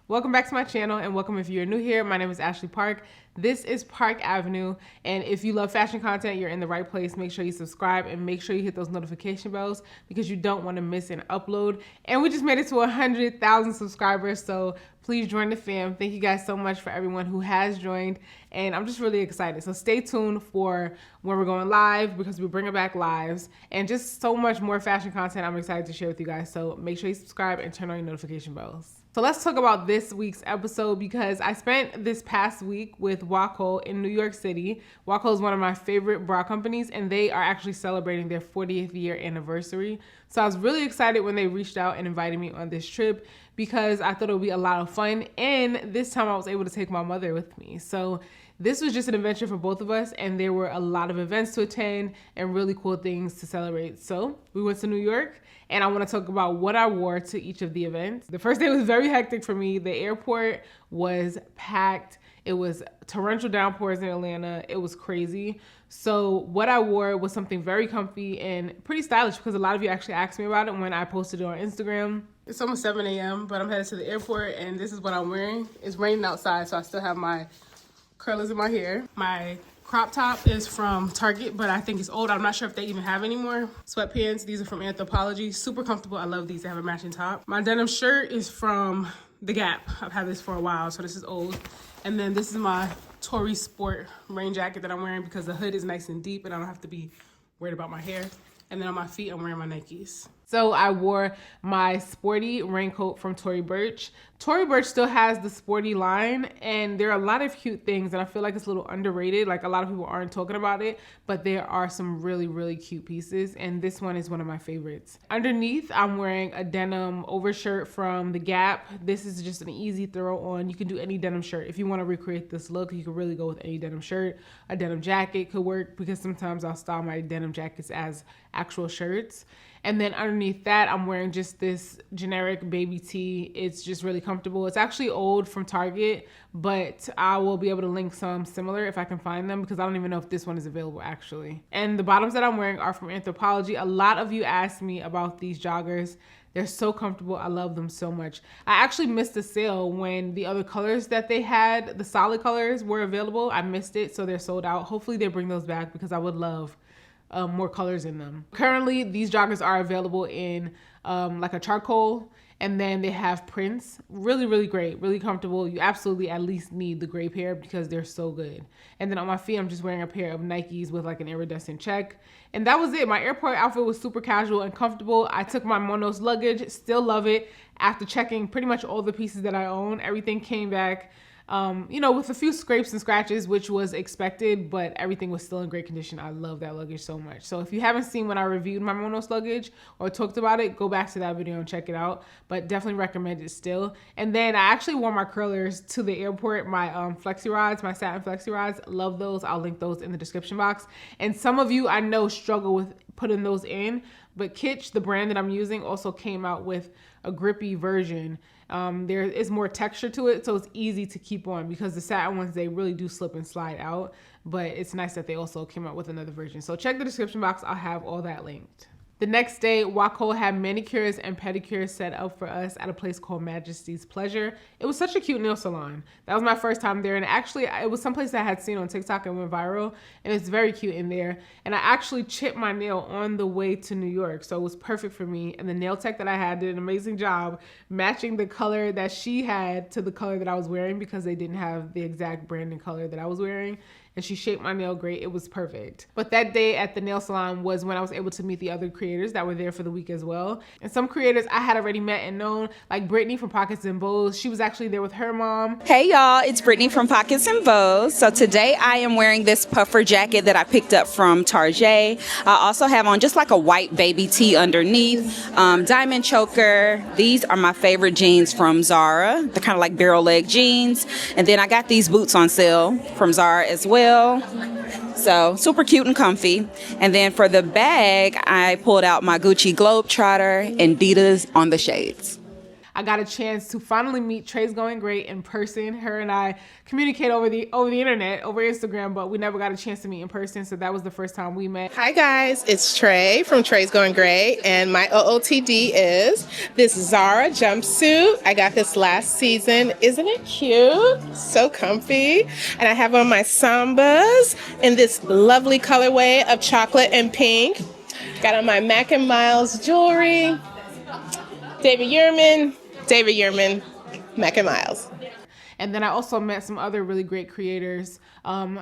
Welcome back to my channel and welcome if you're new here. My name is Ashley Parke. This is Parke Avenue, and if you love fashion content, you're in the right place. Make sure you subscribe and make sure you hit those notification bells because you don't want to miss an upload. And we just made it to 100,000 subscribers, so please join the fam. Thank you guys so much for everyone who has joined, and I'm just really excited. So stay tuned for when we're going live because we're bringing back lives and just so much more fashion content I'm excited to share with you guys. So make sure you subscribe and turn on your notification bells. So let's talk about this week's episode because I spent this past week with Wacoal in New York City. Wacoal is one of my favorite bra companies and they are actually celebrating their 40th year anniversary. So I was really excited when they reached out and invited me on this trip because I thought it would be a lot of fun, and this time I was able to take my mother with me. So this was just an adventure for both of us, and there were a lot of events to attend and really cool things to celebrate. So we went to New York, and I want to talk about what I wore to each of the events. The first day was very hectic for me. The airport was packed. It was torrential downpours in Atlanta. It was crazy. So what I wore was something very comfy and pretty stylish because a lot of you actually asked me about it when I posted it on Instagram. It's almost 7 a.m., but I'm headed to the airport, and this is what I'm wearing. It's raining outside, so I still have my curlers in my hair. My crop top is from Target, but I think it's old. I'm not sure if they even have anymore. Sweatpants, these are from Anthropologie. Super comfortable. I love these. They have a matching top. My denim shirt is from The Gap. I've had this for a while, so this is old. And then this is my Tory Sport rain jacket that I'm wearing because the hood is nice and deep and I don't have to be worried about my hair. And then on my feet, I'm wearing my Nikes. So I wore my sporty raincoat from Tory Burch. Tory Burch still has the sporty line, and there are a lot of cute things, and I feel like it's a little underrated. Like, a lot of people aren't talking about it, but there are some really, really cute pieces, and this one is one of my favorites. Underneath, I'm wearing a denim overshirt from The Gap. This is just an easy throw on. You can do any denim shirt. If you want to recreate this look, you can really go with any denim shirt. A denim jacket could work because sometimes I'll style my denim jackets as actual shirts. And then underneath that, I'm wearing just this generic baby tee. It's just really comfortable. It's actually old from Target, but I will be able to link some similar if I can find them because I don't even know if this one is available actually. And the bottoms that I'm wearing are from Anthropologie. A lot of you asked me about these joggers. They're so comfortable. I love them so much. I actually missed the sale when the other colors that they had, the solid colors, were available. I missed it, so they're sold out. Hopefully they bring those back because I would love more colors in them. Currently, these joggers are available in like a charcoal, and then they have prints. Really, really great, really comfortable. You absolutely at least need the gray pair because they're so good. And then on my feet, I'm just wearing a pair of Nikes with like an iridescent check. And that was it. My airport outfit was super casual and comfortable. I took my Monos luggage, still love it. After checking pretty much all the pieces that I own, everything came back with a few scrapes and scratches, which was expected, but everything was still in great condition. I love that luggage so much. So if you haven't seen when I reviewed my Monos luggage or talked about it, go back to that video and check it out, but definitely recommend it still. And then I actually wore my curlers to the airport, my flexi rods, my satin flexi rods. Love those. I'll link those in the description box. And some of you I know struggle with putting those in, but Kitsch, the brand that I'm using, also came out with a grippy version. There is more texture to it, so it's easy to keep on because the satin ones, they really do slip and slide out, but it's nice that they also came out with another version. So check the description box. I'll have all that linked. The next day, Wacoal had manicures and pedicures set up for us at a place called Majesty's Pleasure. It was such a cute nail salon. That was my first time there, and actually it was someplace I had seen on TikTok and went viral, and it's very cute in there. And I actually chipped my nail on the way to New York, so it was perfect for me. And the nail tech that I had did an amazing job matching the color that she had to the color that I was wearing because they didn't have the exact branding color that I was wearing. And she shaped my nail great. It was perfect. But that day at the nail salon was when I was able to meet the other creators that were there for the week as well. And some creators I had already met and known, like Brittany from Pockets and Bows. She was actually there with her mom. Hey y'all, it's Brittany from Pockets and Bows. So today I am wearing this puffer jacket that I picked up from Target. I also have on just like a white baby tee underneath, diamond choker. These are my favorite jeans from Zara. They're kind of like barrel leg jeans. And then I got these boots on sale from Zara as well. So super cute and comfy. And then for the bag, I pulled out my Gucci Globetrotter and Adidas on the shades. I got a chance to finally meet Trey's Going Great in person. Her and I communicate over the internet, over Instagram, but we never got a chance to meet in person, so that was the first time we met. Hi guys, it's Trey from Trey's Going Great, and my OOTD is this Zara jumpsuit. I got this last season. Isn't it cute? So comfy. And I have on my Sambas in this lovely colorway of chocolate and pink. Got on my Mac and Miles jewelry. David Yurman, Mac and Miles. And then I also met some other really great creators.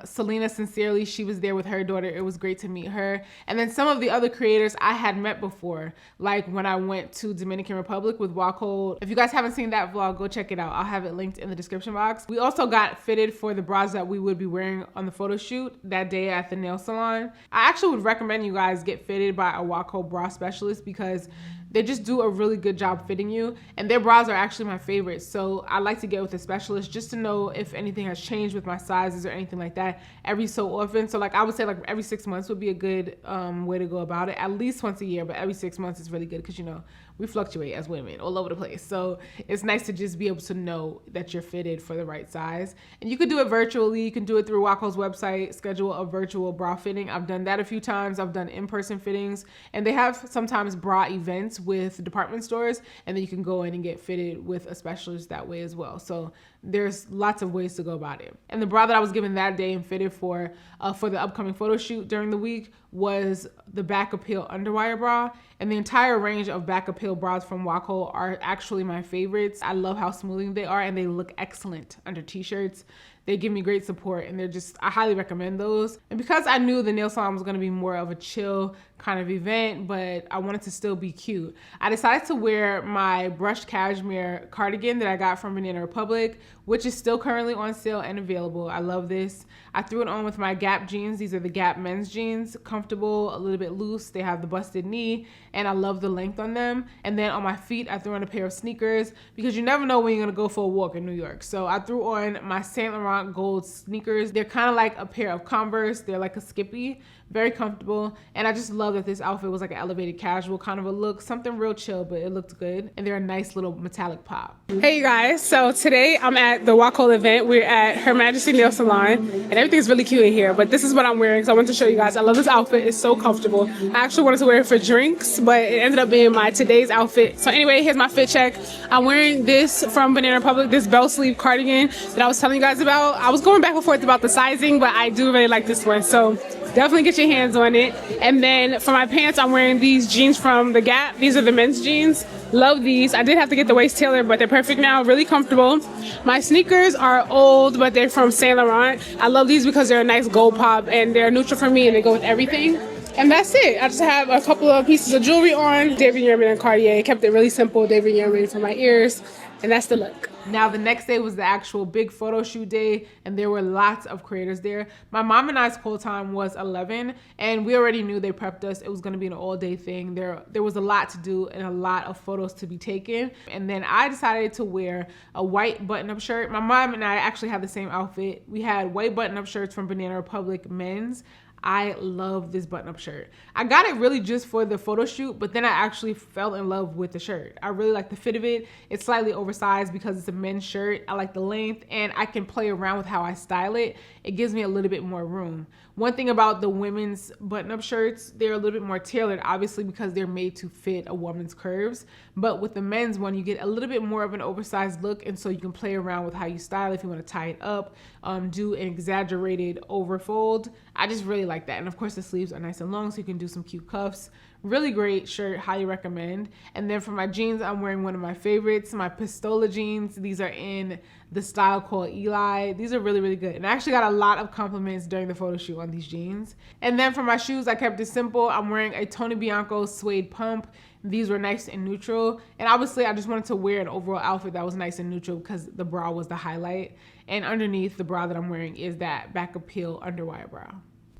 Selena Sincerely, she was there with her daughter. It was great to meet her. And then some of the other creators I had met before, like when I went to Dominican Republic with Wacoal. If you guys haven't seen that vlog, go check it out. I'll have it linked in the description box. We also got fitted for the bras that we would be wearing on the photo shoot that day at the nail salon. I actually would recommend you guys get fitted by a Wacoal bra specialist because they just do a really good job fitting you, and their bras are actually my favorites. So I like to get with a specialist just to know if anything has changed with my sizes or anything like that every so often. So like I would say like every 6 months would be a good way to go about it. At least once a year, but every 6 months is really good because, you know, we fluctuate as women all over the place. So it's nice to just be able to know that you're fitted for the right size. And you can do it virtually. You can do it through Wacoal's website, schedule a virtual bra fitting. I've done that a few times. I've done in-person fittings, and they have sometimes bra events with department stores, and then you can go in and get fitted with a specialist that way as well. So there's lots of ways to go about it. And the bra that I was given that day and fitted for the upcoming photo shoot during the week was the Back Appeal Underwire bra. And the entire range of Back Appeal bras from Wacoal are actually my favorites. I love how smoothing they are, and they look excellent under t-shirts. They give me great support, and I highly recommend those. And because I knew the nail salon was gonna be more of a chill kind of event, but I wanted to still be cute, I decided to wear my brushed cashmere cardigan that I got from Banana Republic, which is still currently on sale and available. I love this. I threw it on with my Gap jeans. These are the Gap men's jeans, comfortable, a little bit loose. They have the busted knee, and I love the length on them. And then on my feet, I threw on a pair of sneakers because you never know when you're gonna go for a walk in New York. So I threw on my Saint Laurent gold sneakers. They're kind of like a pair of Converse. They're like a Skippy, very comfortable. And I just love that this outfit was like an elevated casual kind of a look, something real chill, but it looked good. And they're a nice little metallic pop. Hey you guys, so today I'm at the Wacoal event. We're at Her Majesty Nail Salon, and everything's really cute in here, but this is what I'm wearing, so I wanted to show you guys. I love this outfit, it's so comfortable. I actually wanted to wear it for drinks, but it ended up being my today's outfit. So anyway, here's my fit check. I'm wearing this from Banana Republic, this bell sleeve cardigan that I was telling you guys about. I was going back and forth about the sizing, but I do really like this one, so definitely get your hands on it. And then for my pants, I'm wearing these jeans from the Gap. These are the men's jeans. Love these. I did have to get the waist tailored, but they're perfect now, really comfortable. My sneakers are old, but they're from Saint Laurent. I love these because they're a nice gold pop, and they're neutral for me, and they go with everything. And that's it. I just have a couple of pieces of jewelry on. David Yurman and Cartier. Kept it really simple. David Yurman for my ears. And that's the look. Now the next day was the actual big photo shoot day, and there were lots of creators there. My mom and I's call time was 11, and we already knew they prepped us. It was gonna be an all day thing. There was a lot to do and a lot of photos to be taken. And then I decided to wear a white button-up shirt. My mom and I actually had the same outfit. We had white button-up shirts from Banana Republic men's. I love this button-up shirt. I got it really just for the photo shoot, but then I actually fell in love with the shirt. I really like the fit of it. It's slightly oversized because it's a men's shirt. I like the length, and I can play around with how I style it. It gives me a little bit more room. One thing about the women's button-up shirts, they're a little bit more tailored, obviously because they're made to fit a woman's curves. But with the men's one, you get a little bit more of an oversized look, and so you can play around with how you style if you want to tie it up, do an exaggerated overfold. I just really like that. And of course the sleeves are nice and long, so you can do some cute cuffs. Really great shirt, highly recommend. And then for my jeans, I'm wearing one of my favorites, my Pistola jeans. These are in the style called Eli. These are really, really good. And I actually got a lot of compliments during the photo shoot on these jeans. And then for my shoes, I kept it simple. I'm wearing a Tony Bianco suede pump. These were nice and neutral. And obviously I just wanted to wear an overall outfit that was nice and neutral because the bra was the highlight. And underneath the bra that I'm wearing is that Back Appeal Underwire bra.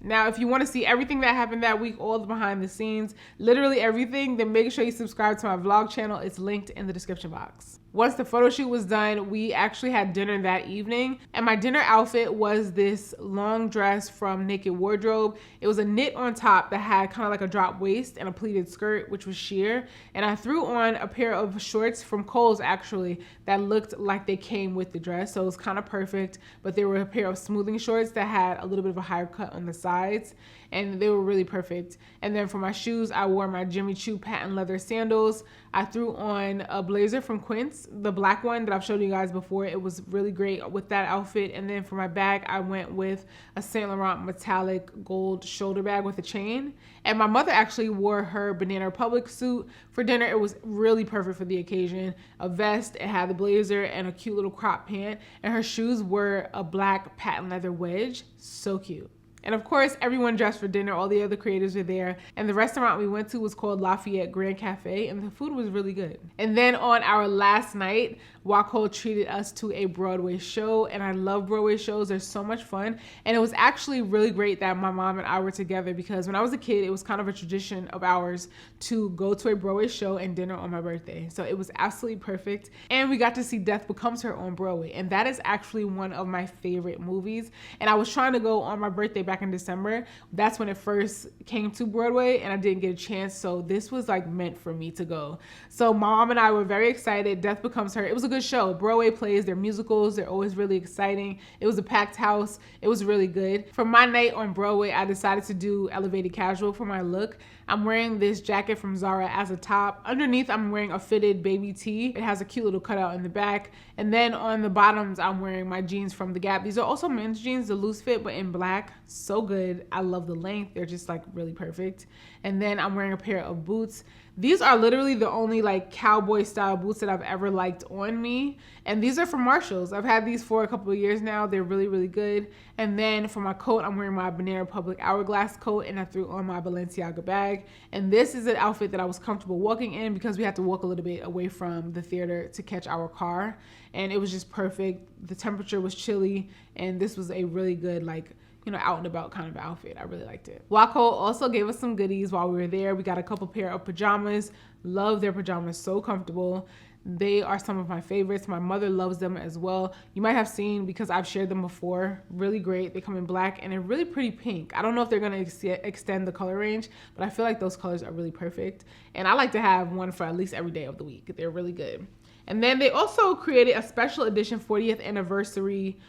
Now, if you want to see everything that happened that week, all the behind the scenes, literally everything, then make sure you subscribe to my vlog channel. It's linked in the description box. Once the photo shoot was done, we actually had dinner that evening. And my dinner outfit was this long dress from Naked Wardrobe. It was a knit on top that had kind of like a drop waist and a pleated skirt, which was sheer. And I threw on a pair of shorts from Kohl's actually that looked like they came with the dress. So it was kind of perfect, but they were a pair of smoothing shorts that had a little bit of a higher cut on the sides, and they were really perfect. And then for my shoes, I wore my Jimmy Choo patent leather sandals. I threw on a blazer from Quince, the black one that I've showed you guys before. It was really great with that outfit. And then for my bag, I went with a Saint Laurent metallic gold shoulder bag with a chain. And my mother actually wore her Banana Republic suit for dinner. It was really perfect for the occasion. A vest, it had the blazer and a cute little crop pant. And her shoes were a black patent leather wedge. So cute. And of course, everyone dressed for dinner. All the other creators were there. And the restaurant we went to was called Lafayette Grand Cafe, and the food was really good. And then on our last night, Wacoal treated us to a Broadway show, and I love Broadway shows. They're so much fun. And it was actually really great that my mom and I were together, because when I was a kid, it was kind of a tradition of ours to go to a Broadway show and dinner on my birthday. So it was absolutely perfect. And we got to see Death Becomes Her on Broadway, and that is actually one of my favorite movies. And I was trying to go on my birthday back in December. That's when it first came to Broadway, and I didn't get a chance. So this was like meant for me to go. So my mom and I were very excited. Death Becomes Her. It was a good show. Broadway plays, they're musicals. They're always really exciting. It was a packed house. It was really good. For my night on Broadway, I decided to do elevated casual for my look. I'm wearing this jacket from Zara as a top. Underneath, I'm wearing a fitted baby tee. It has a cute little cutout in the back. And then on the bottoms, I'm wearing my jeans from The Gap. These are also men's jeans, the loose fit, but in black. So good. I love the length. They're just like really perfect. And then I'm wearing a pair of boots. These are literally the only like cowboy style boots that I've ever liked on me. And these are from Marshalls. I've had these for a couple of years now. They're really, really good. And then for my coat, I'm wearing my Banana Republic Hourglass coat, and I threw on my Balenciaga bag. And this is an outfit that I was comfortable walking in because we had to walk a little bit away from the theater to catch our car. And it was just perfect. The temperature was chilly, and this was a really good, like, you know, out and about kind of outfit. I really liked it. Wacoal also gave us some goodies while we were there. We got a couple pair of pajamas. Love their pajamas, so comfortable. They are some of my favorites. My mother loves them as well. You might have seen because I've shared them before. Really great. They come in black and a really pretty pink. I don't know if they're going to extend the color range, but I feel like those colors are really perfect. And I like to have one for at least every day of the week. They're really good. And then they also created a special edition 40th anniversary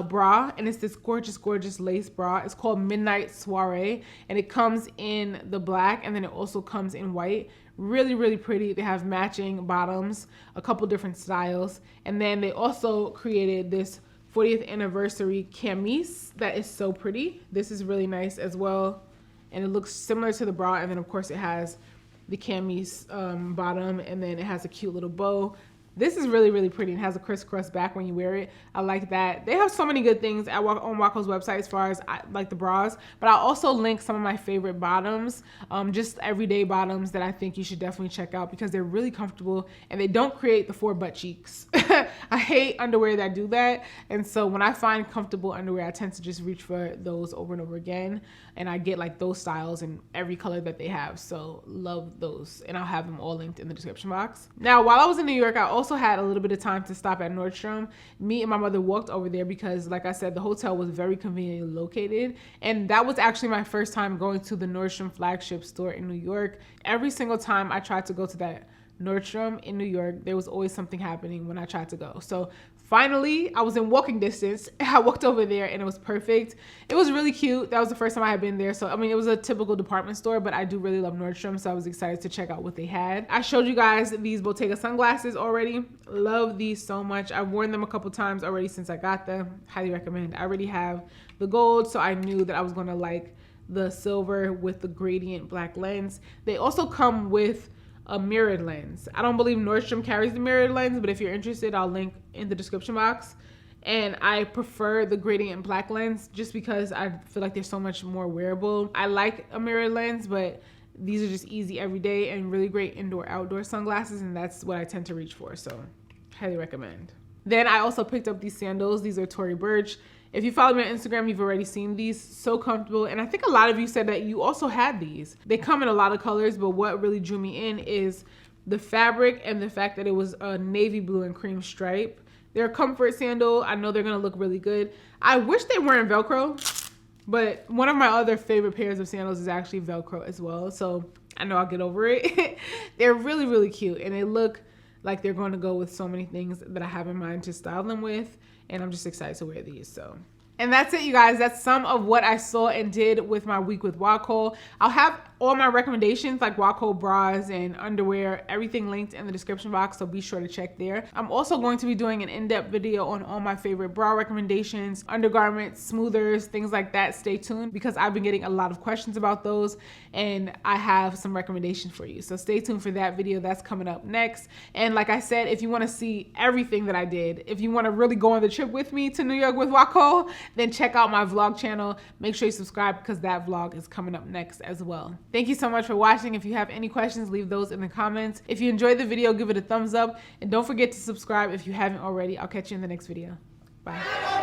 bra, and it's this gorgeous, gorgeous lace bra. It's called Midnight Soiree, and it comes in the black, and then it also comes in white. Really, really pretty. They have matching bottoms, a couple different styles, and then they also created this 40th anniversary camise that is so pretty. This is really nice as well, and it looks similar to the bra, and then of course it has the camise bottom, and then it has a cute little bow. This is really, really pretty. It has a crisscross back when you wear it. I like that. They have so many good things on Wacoal's website as far as like the bras, but I'll also link some of my favorite bottoms, just everyday bottoms that I think you should definitely check out because they're really comfortable and they don't create the 4 butt cheeks. I hate underwear that do that. And so when I find comfortable underwear, I tend to just reach for those over and over again. And I get like those styles in every color that they have. So love those. And I'll have them all linked in the description box. Now, while I was in New York, I also had a little bit of time to stop at Nordstrom. Me and my mother walked over there because, like I said, the hotel was very conveniently located. And that was actually my first time going to the Nordstrom flagship store in New York. Every single time I tried to go to that Nordstrom in New York, there was always something happening when I tried to go. So finally, I was in walking distance. I walked over there and it was perfect. It was really cute. That was the first time I had been there. So, I mean, it was a typical department store, but I do really love Nordstrom. So I was excited to check out what they had. I showed you guys these Bottega sunglasses already. Love these so much. I've worn them a couple times already since I got them. Highly recommend. I already have the gold, so I knew that I was going to like the silver with the gradient black lens. They also come with a mirrored lens. I don't believe Nordstrom carries the mirrored lens, but if you're interested, I'll link in the description box. And I prefer the gradient black lens just because I feel like they're so much more wearable. I like a mirrored lens, but these are just easy every day and really great indoor outdoor sunglasses, and that's what I tend to reach for, so highly recommend. Then I also picked up these sandals. These are Tory Burch. If you follow me on Instagram, you've already seen these. So comfortable. And I think a lot of you said that you also had these. They come in a lot of colors, but what really drew me in is the fabric and the fact that it was a navy blue and cream stripe. They're a comfort sandal. I know they're gonna look really good. I wish they weren't Velcro, but one of my other favorite pairs of sandals is actually Velcro as well. So I know I'll get over it. They're really, really cute, and they look like they're going to go with so many things that I have in mind to style them with, and I'm just excited to wear these. So, and that's it, you guys. That's some of what I saw and did with my week with Wacoal. I'll have all my recommendations like Wacoal bras and underwear, everything linked in the description box, so be sure to check there. I'm also going to be doing an in-depth video on all my favorite bra recommendations, undergarments, smoothers, things like that. Stay tuned because I've been getting a lot of questions about those and I have some recommendations for you. So stay tuned for that video. That's coming up next. And like I said, if you want to see everything that I did, if you want to really go on the trip with me to New York with Wacoal, then check out my vlog channel. Make sure you subscribe because that vlog is coming up next as well. Thank you so much for watching. If you have any questions, leave those in the comments. If you enjoyed the video, give it a thumbs up. And don't forget to subscribe if you haven't already. I'll catch you in the next video. Bye.